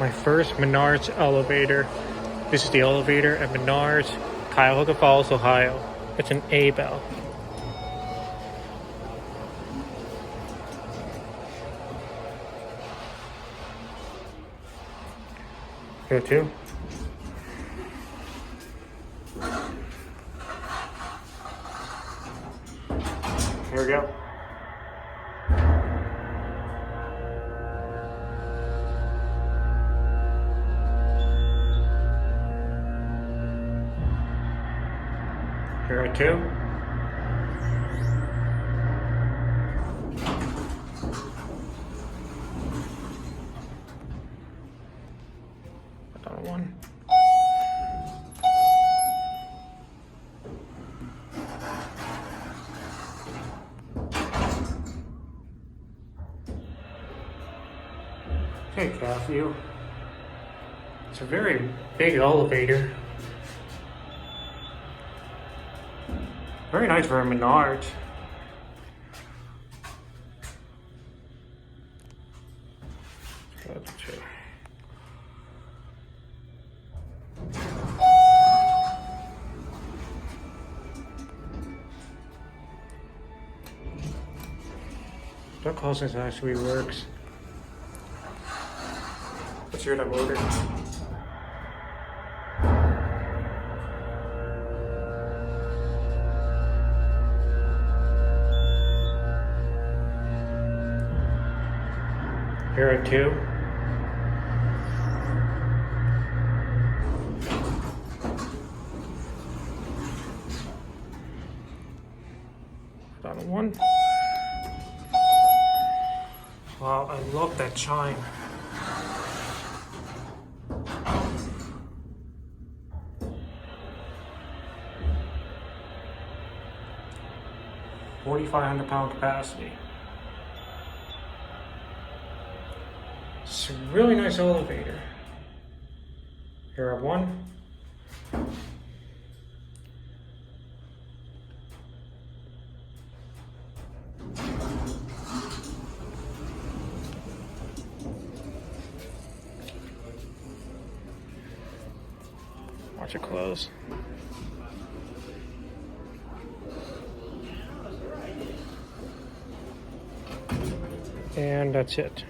My first Menards elevator. This is the elevator at Menards, Cuyahoga Falls, Ohio. It's an Abell. Here too. Here we go. Here are two. Another one. Hey, Cathy. It's a very big elevator. Very nice for a Menards. That closest actually works. Let's hear that motor. Here are two. Another one. Wow, I love that chime. £4,500 capacity. It's a really nice elevator. Here are one. Watch it close. And that's it.